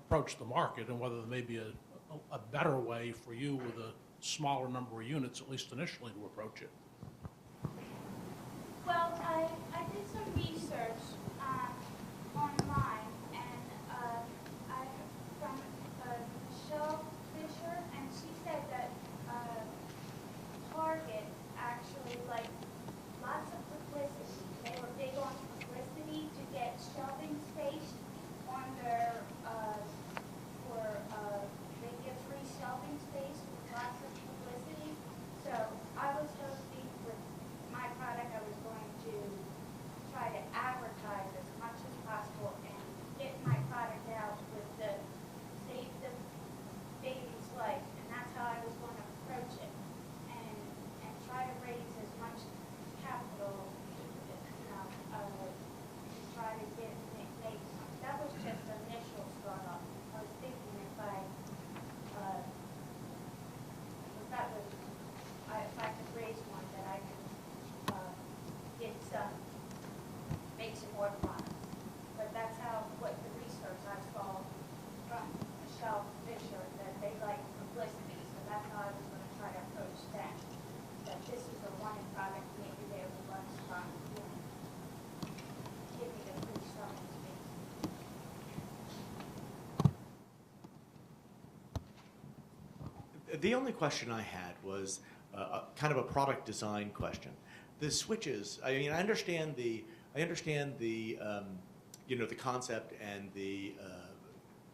approach the market and whether there may be a better way for you with a smaller number of units, at least initially, to approach it. Well, I did some research online, and I from Michelle Fisher, and she said that Target actually like lots of publicity. They were big on publicity to get shelving space on their for they give free shelving space with lots of publicity. So I was hoping with my product, I was going to try to advertise as much as possible and get my product out with the save the baby's life, and that's how I was going to approach it, and try to raise as much capital, to try to get it made. That was just the initial start off. I was thinking if I could raise one, that I could make some more products. But that's what the research I saw from Michelle Fisher, that they like publicity, so that's how I was going to try to approach that. That this is a wanted product, maybe they would want to give me the free selling space. The only question I had was kind of a product design question. The switches. I mean, I understand the the concept and the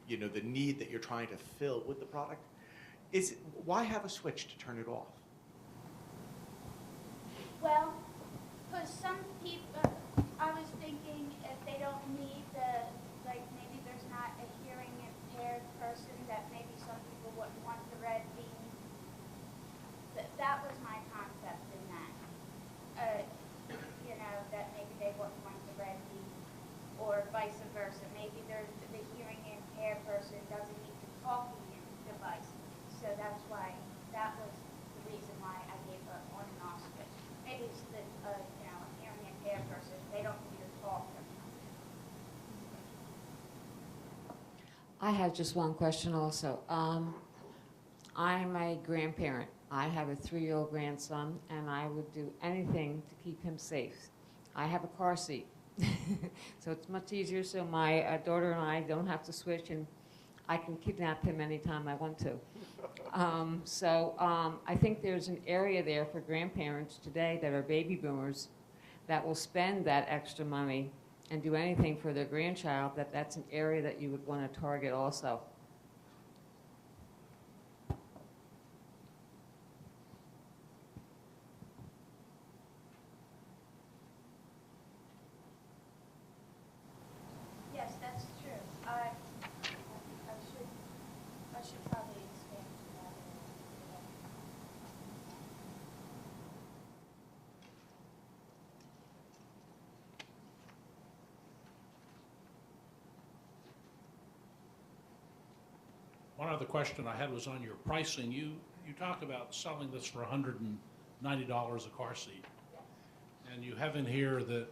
the need that you're trying to fill with the product. Why have a switch to turn it off? Well, for some people, I was thinking if they don't need maybe there's not a hearing impaired person, that maybe some people wouldn't want the red beam. That was my concept in that. That maybe they wouldn't want the red beam, or vice versa. Maybe the hearing impaired person doesn't need the talking device. So that's why, that was the reason why I gave an on and off switch. Maybe it's a hearing impaired person, they don't need to talk. I have just one question also. I'm a grandparent. I have a 3-year-old grandson, and I would do anything to keep him safe. I have a car seat, so it's much easier, so my daughter and I don't have to switch, and I can kidnap him anytime I want to. I think there's an area there for grandparents today that are baby boomers that will spend that extra money and do anything for their grandchild, that's an area that you would want to target also. Yes, that's true. I should probably expand that. One other question I had was on your pricing. You talk about selling this for $190 a car seat. And you have in here that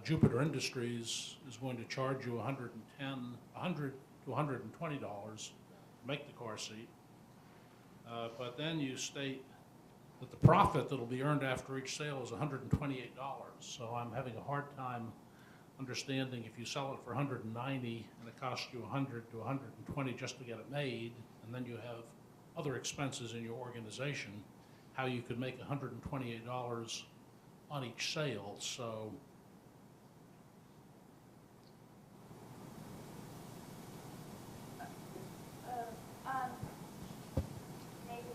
Jupiter Industries is going to charge you $100 to $120 to make the car seat. But then you state that the profit that will be earned after each sale is $128. So I'm having a hard time understanding if you sell it for $190 and it costs you $100 to $120 just to get it made, and then you have other expenses in your organization, how you could make $128 on each sale. So Maybe.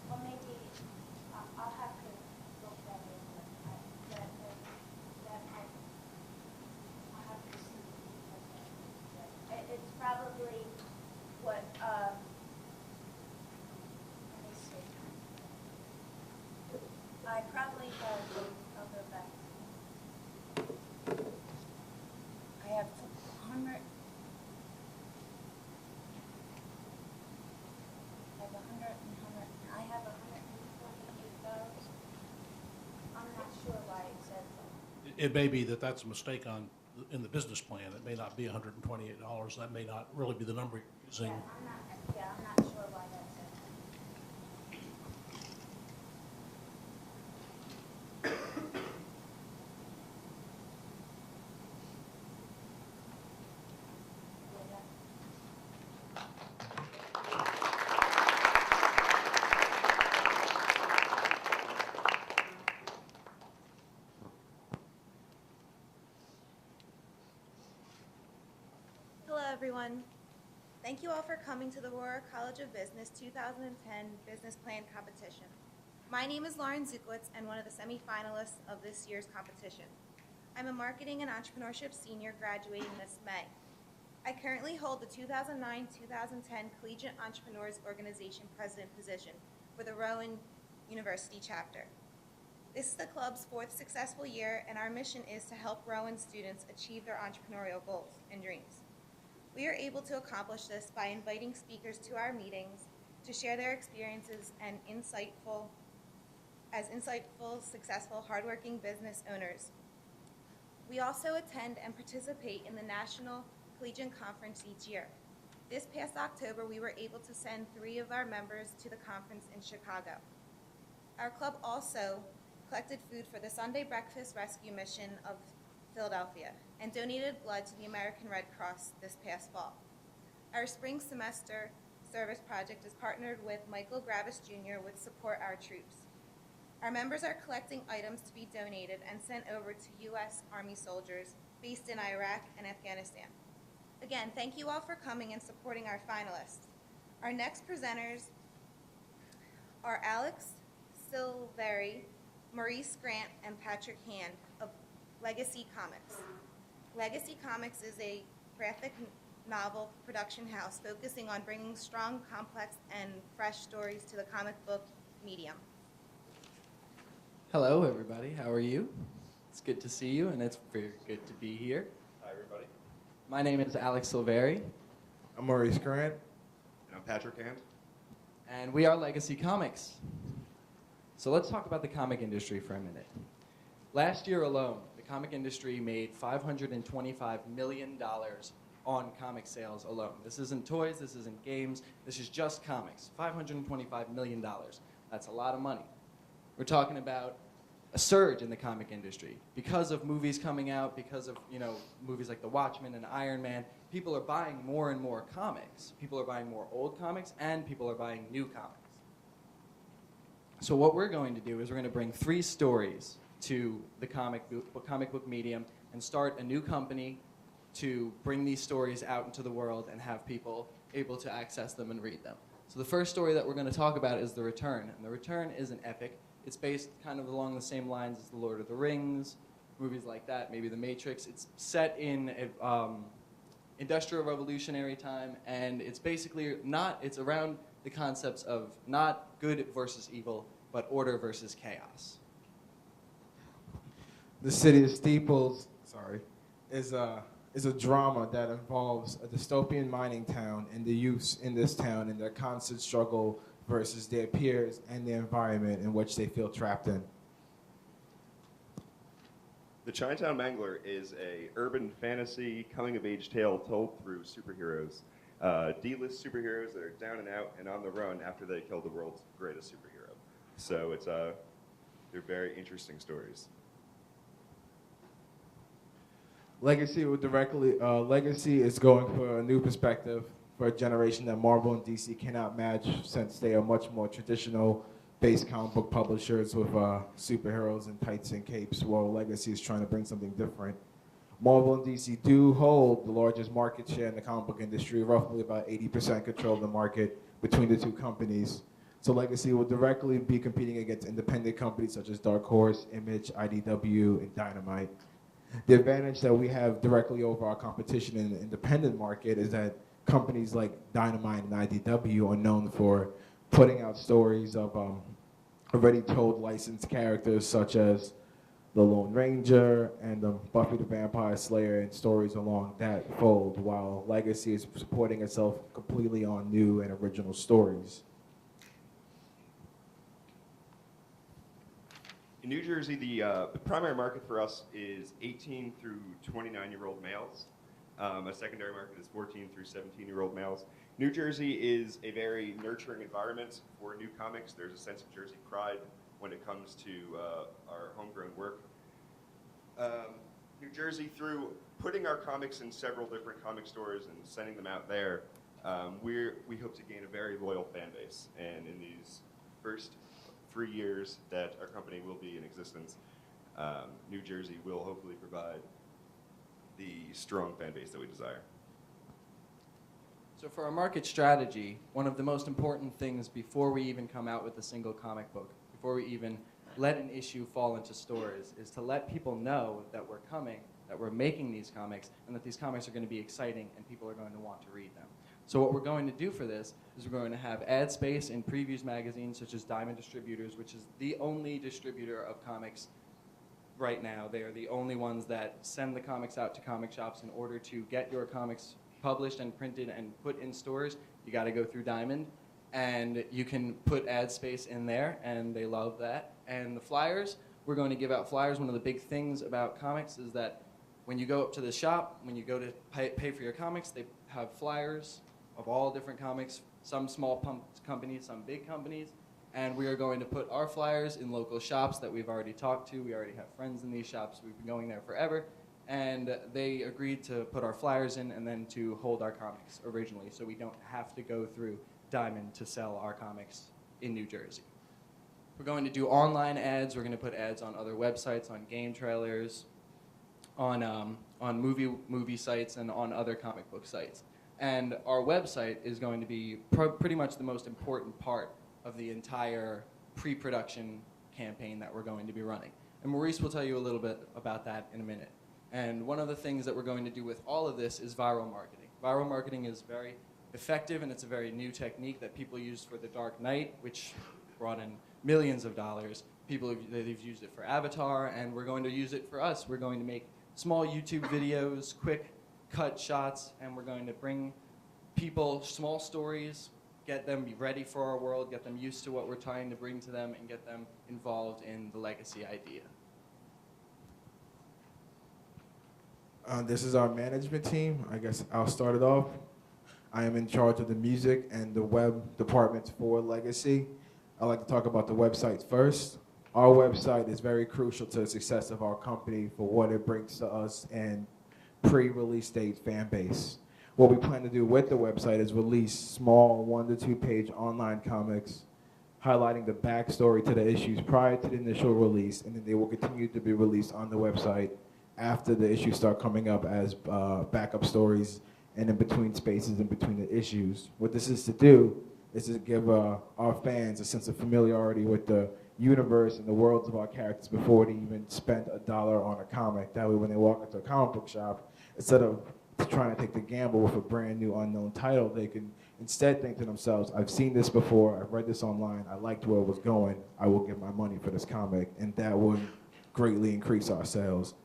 Well, maybe I'll have to look that into. That might. I'll have to see. It's probably what. Let me see. I probably have. I'll go back. I have 100. I have 128 votes. I'm not sure why it says that. it may be that that's a mistake on in the business plan. It may not be $128. That may not really be the number you're using. I'm not sure why that's it. Hello, everyone. Thank you all for coming to the Rohrer College of Business 2010 Business Plan Competition. My name is Lauren Zukowitz and one of the semifinalists of this year's competition. I'm a Marketing and Entrepreneurship Senior graduating this May. I currently hold the 2009-2010 Collegiate Entrepreneurs Organization President position for the Rowan University chapter. This is the club's 4th successful year, and our mission is to help Rowan students achieve their entrepreneurial goals and dreams. We are able to accomplish this by inviting speakers to our meetings to share their experiences and insightful, successful, hardworking business owners. We also attend and participate in the National Collegiate Conference each year. This past October, we were able to send 3 of our members to the conference in Chicago. Our club also collected food for the Sunday Breakfast Rescue Mission of Philadelphia and donated blood to the American Red Cross this past fall. Our spring semester service project is partnered with Michael Gravis Jr. with Support Our Troops. Our members are collecting items to be donated and sent over to U.S. Army soldiers based in Iraq and Afghanistan. Again, thank you all for coming and supporting our finalists. Our next presenters are Alex Silveri, Maurice Grant, and Patrick Hand of Legacy Comics. Legacy Comics is a graphic novel production house focusing on bringing strong, complex, and fresh stories to the comic book medium. Hello, everybody. How are you? It's good to see you, and it's very good to be here. Hi, everybody. My name is Alex Silveri, I'm Maurice Grant. And I'm Patrick Hand. and we are Legacy Comics. So let's talk about the comic industry for a minute. Last year alone, the comic industry made $525 million on comic sales alone. This isn't toys, this isn't games, this is just comics. $525 million. That's a lot of money. We're talking about a surge in the comic industry. Because of movies coming out, because of movies like The Watchmen and Iron Man, people are buying more and more comics. People are buying more old comics, and people are buying new comics. So what we're going to do is we're going to bring 3 stories to the comic book medium and start a new company to bring these stories out into the world and have people able to access them and read them. So the first story that we're going to talk about is The Return. And The Return is an epic. It's based kind of along the same lines as The Lord of the Rings, movies like that, maybe The Matrix. It's set in industrial revolutionary time, and it's basically it's around the concepts of not good versus evil, but order versus chaos. The City of Steeples, is a drama that involves a dystopian mining town and the youths in this town and their constant struggle versus their peers and the environment in which they feel trapped in. The Chinatown Mangler is a urban fantasy coming-of-age tale told through superheroes. D-list superheroes that are down and out and on the run after they kill the world's greatest superhero. So they're very interesting stories. Legacy is going for a new perspective for a generation that Marvel and DC cannot match, since they are much more traditional-based comic book publishers with superheroes and tights and capes, while Legacy is trying to bring something different. Marvel and DC do hold the largest market share in the comic book industry, roughly about 80% control of the market between the 2 companies. So Legacy will directly be competing against independent companies such as Dark Horse, Image, IDW, and Dynamite. The advantage that we have directly over our competition in the independent market is that companies like Dynamite and IDW are known for putting out stories of already told licensed characters such as the Lone Ranger and Buffy the Vampire Slayer, and stories along that fold, while Legacy is supporting itself completely on new and original stories. In New Jersey, the primary market for us is 18 through 29-year-old males. A secondary market is 14 through 17-year-old males. New Jersey is a very nurturing environment for new comics. There's a sense of Jersey pride when it comes to our homegrown work. New Jersey, through putting our comics in several different comic stores and sending them out there, we hope to gain a very loyal fan base. And in these first 3 years that our company will be in existence, New Jersey will hopefully provide the strong fan base that we desire. So for our market strategy, one of the most important things before we even come out with a single comic book, before we even let an issue fall into stores, is to let people know that we're coming, that we're making these comics, and that these comics are going to be exciting and people are going to want to read them. So what we're going to do for this is we're going to have ad space in previews magazines such as Diamond Distributors, which is the only distributor of comics right now. They are the only ones that send the comics out to comic shops. In order to get your comics published and printed and put in stores, you got to go through Diamond. And you can put ad space in there, and they love that. And the flyers, we're going to give out flyers. One of the big things about comics is that when you go up to the shop, when you go to pay for your comics, they have flyers of all different comics, some small companies, some big companies. And we are going to put our flyers in local shops that we've already talked to. We already have friends in these shops. We've been going there forever. And they agreed to put our flyers in and then to hold our comics originally, so we don't have to go through Diamond to sell our comics in New Jersey. We're going to do online ads. We're going to put ads on other websites, on game trailers, on movie sites, and on other comic book sites. And our website is going to be pretty much the most important part of the entire pre-production campaign that we're going to be running. And Maurice will tell you a little bit about that in a minute. And one of the things that we're going to do with all of this is viral marketing. Viral marketing is very effective, and it's a very new technique that people used for The Dark Knight, which brought in millions of dollars. They've used it for Avatar, and we're going to use it for us. We're going to make small YouTube videos, quick cut shots, and we're going to bring people small stories, get them ready for our world, get them used to what we're trying to bring to them, and get them involved in the legacy idea. This is our management team. I guess I'll start it off. I am in charge of the music and the web departments for Legacy. I'd like to talk about the website first. Our website is very crucial to the success of our company for what it brings to us and pre-release date fan base. What we plan to do with the website is release small 1 to 2 page online comics highlighting the backstory to the issues prior to the initial release, and then they will continue to be released on the website after the issues start coming up as backup stories and in between spaces in between the issues. What this is to do is to give our fans a sense of familiarity with the universe and the worlds of our characters before they even spend $1 on a comic. That way when they walk into a comic book shop, instead of trying to take the gamble with a brand new unknown title, they can instead think to themselves, I've seen this before, I've read this online, I liked where it was going, I will give my money for this comic, and that would greatly increase our sales.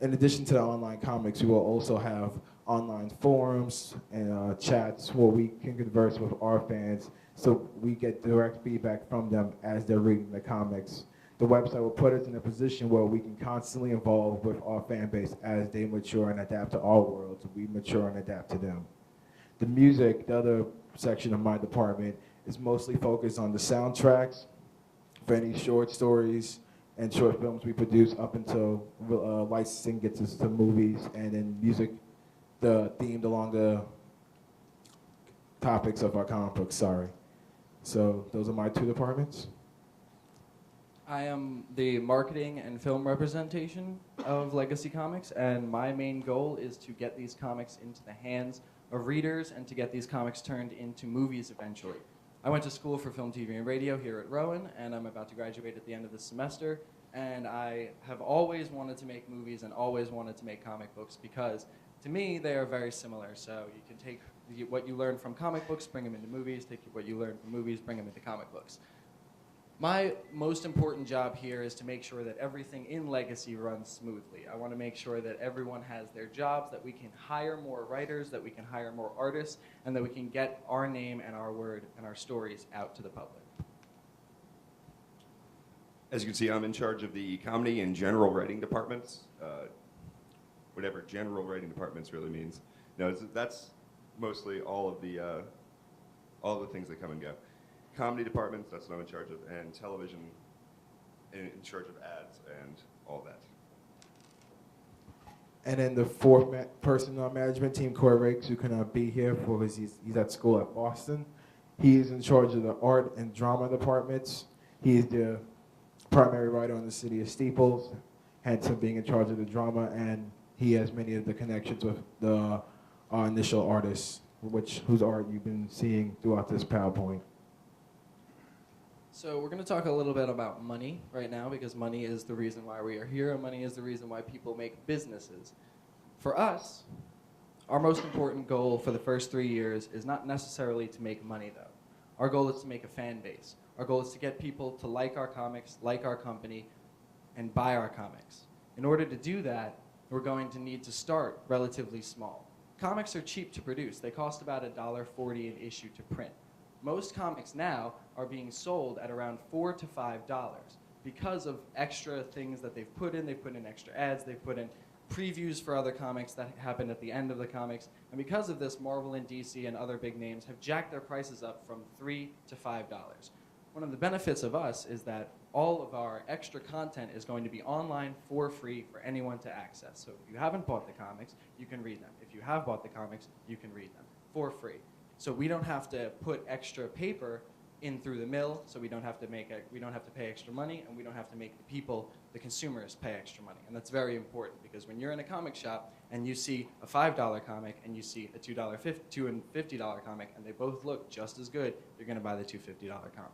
In addition to the online comics, we will also have online forums and chats where we can converse with our fans so we get direct feedback from them as they're reading the comics. The website will put us in a position where we can constantly evolve with our fan base as they mature and adapt to our worlds. We mature and adapt to them. The music, the other section of my department, is mostly focused on the soundtracks for any short stories and short films we produce up until licensing gets us to movies, and then music themed along the topics of our comic books, sorry. So those are my 2 departments. I am the marketing and film representation of Legacy Comics, and my main goal is to get these comics into the hands of readers and to get these comics turned into movies eventually. I went to school for film, TV, and radio here at Rowan, and I'm about to graduate at the end of this semester. And I have always wanted to make movies and always wanted to make comic books because, to me, they are very similar. So you can take what you learn from comic books, bring them into movies, take what you learn from movies, bring them into comic books. My most important job here is to make sure that everything in Legacy runs smoothly. I want to make sure that everyone has their jobs, that we can hire more writers, that we can hire more artists, and that we can get our name and our word and our stories out to the public. As you can see, I'm in charge of the comedy and general writing departments, whatever general writing departments really means. No, that's mostly all of the things that come and go. Comedy departments, that's what I'm in charge of, and television, in charge of ads and all that. And then the fourth person on our management team, Corey Rakes, who cannot be here because he's at school at Boston. He is in charge of the art and drama departments. He is the primary writer on the City of Steeples, hence him being in charge of the drama, and he has many of the connections with our initial artists, whose art you've been seeing throughout this PowerPoint. So we're going to talk a little bit about money right now, because money is the reason why we are here, and money is the reason why people make businesses. For us, our most important goal for the first 3 years is not necessarily to make money, though. Our goal is to make a fan base. Our goal is to get people to like our comics, like our company, and buy our comics. In order to do that, we're going to need to start relatively small. Comics are cheap to produce. They cost about $1.40 an issue to print. Most comics now are being sold at around $4 to $5 because of extra things that they've put in. They've put in extra ads. They've put in previews for other comics that happen at the end of the comics. And because of this, Marvel and DC and other big names have jacked their prices up from $3 to $5. One of the benefits of us is that all of our extra content is going to be online for free for anyone to access. So if you haven't bought the comics, you can read them. If you have bought the comics, you can read them for free. So we don't have to put extra paper in through the mill, so we don't have to pay extra money, and we don't have to make the people, the consumers, pay extra money. And that's very important, because when you're in a comic shop and you see a $5 comic and you see a $2 and $50 comic, and they both look just as good, you're going to buy the $250 comic.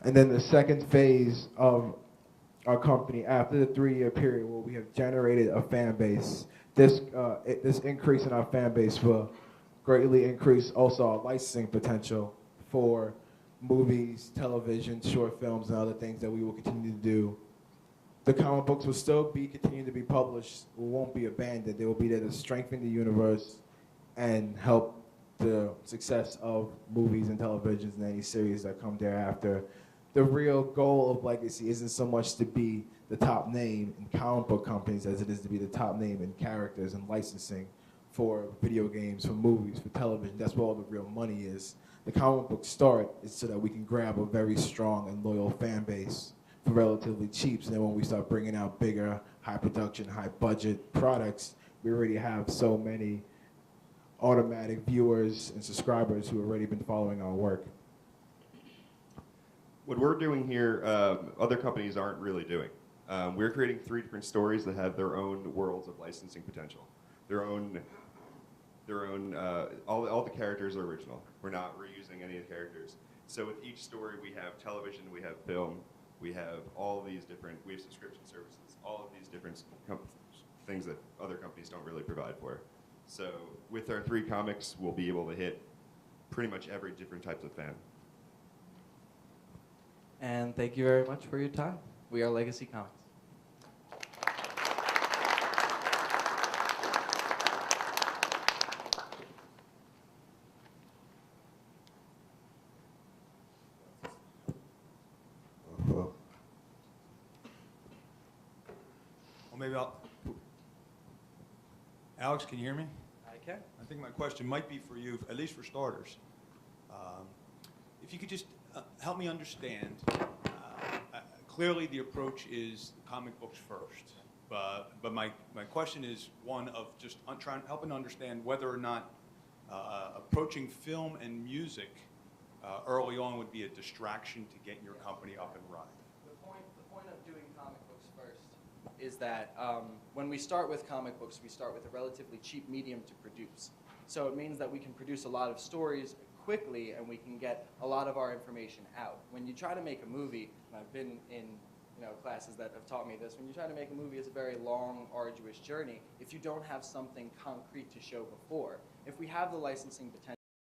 And then the second phase of our company, after the 3-year period where we have generated a fan base, this increase in our fan base will greatly increase also our licensing potential for movies, television, short films, and other things that we will continue to do. The comic books will still continue to be published, won't be abandoned. They will be there to strengthen the universe and help the success of movies and televisions and any series that come thereafter. The real goal of Legacy isn't so much to be the top name in comic book companies as it is to be the top name in characters and licensing for video games, for movies, for television. That's where all the real money is. The comic book start is so that we can grab a very strong and loyal fan base for relatively cheap. So then when we start bringing out bigger, high production, high budget products, we already have so many automatic viewers and subscribers who have already been following our work. What we're doing here, other companies aren't really doing. We're creating 3 different stories that have their own worlds of licensing potential. All the characters are original. We're not reusing any of the characters. So with each story, we have television, we have film, we have we have subscription services, all of these different things that other companies don't really provide for. So with our 3 comics, we'll be able to hit pretty much every different type of fan. And thank you very much for your time. We are Legacy Comics. Well, maybe Alex, can you hear me? I can. I think my question might be for you, at least for starters. If you could just help me understand, clearly the approach is comic books first, but my question is one of just helping to understand whether or not approaching film and music early on would be a distraction to get your company up and running. The point of doing comic books first is that when we start with comic books, we start with a relatively cheap medium to produce. So it means that we can produce a lot of stories quickly, and we can get a lot of our information out. When you try to make a movie, and I've been in classes that have taught me this, when you try to make a movie, it's a very long, arduous journey if you don't have something concrete to show before. If we have the licensing potential,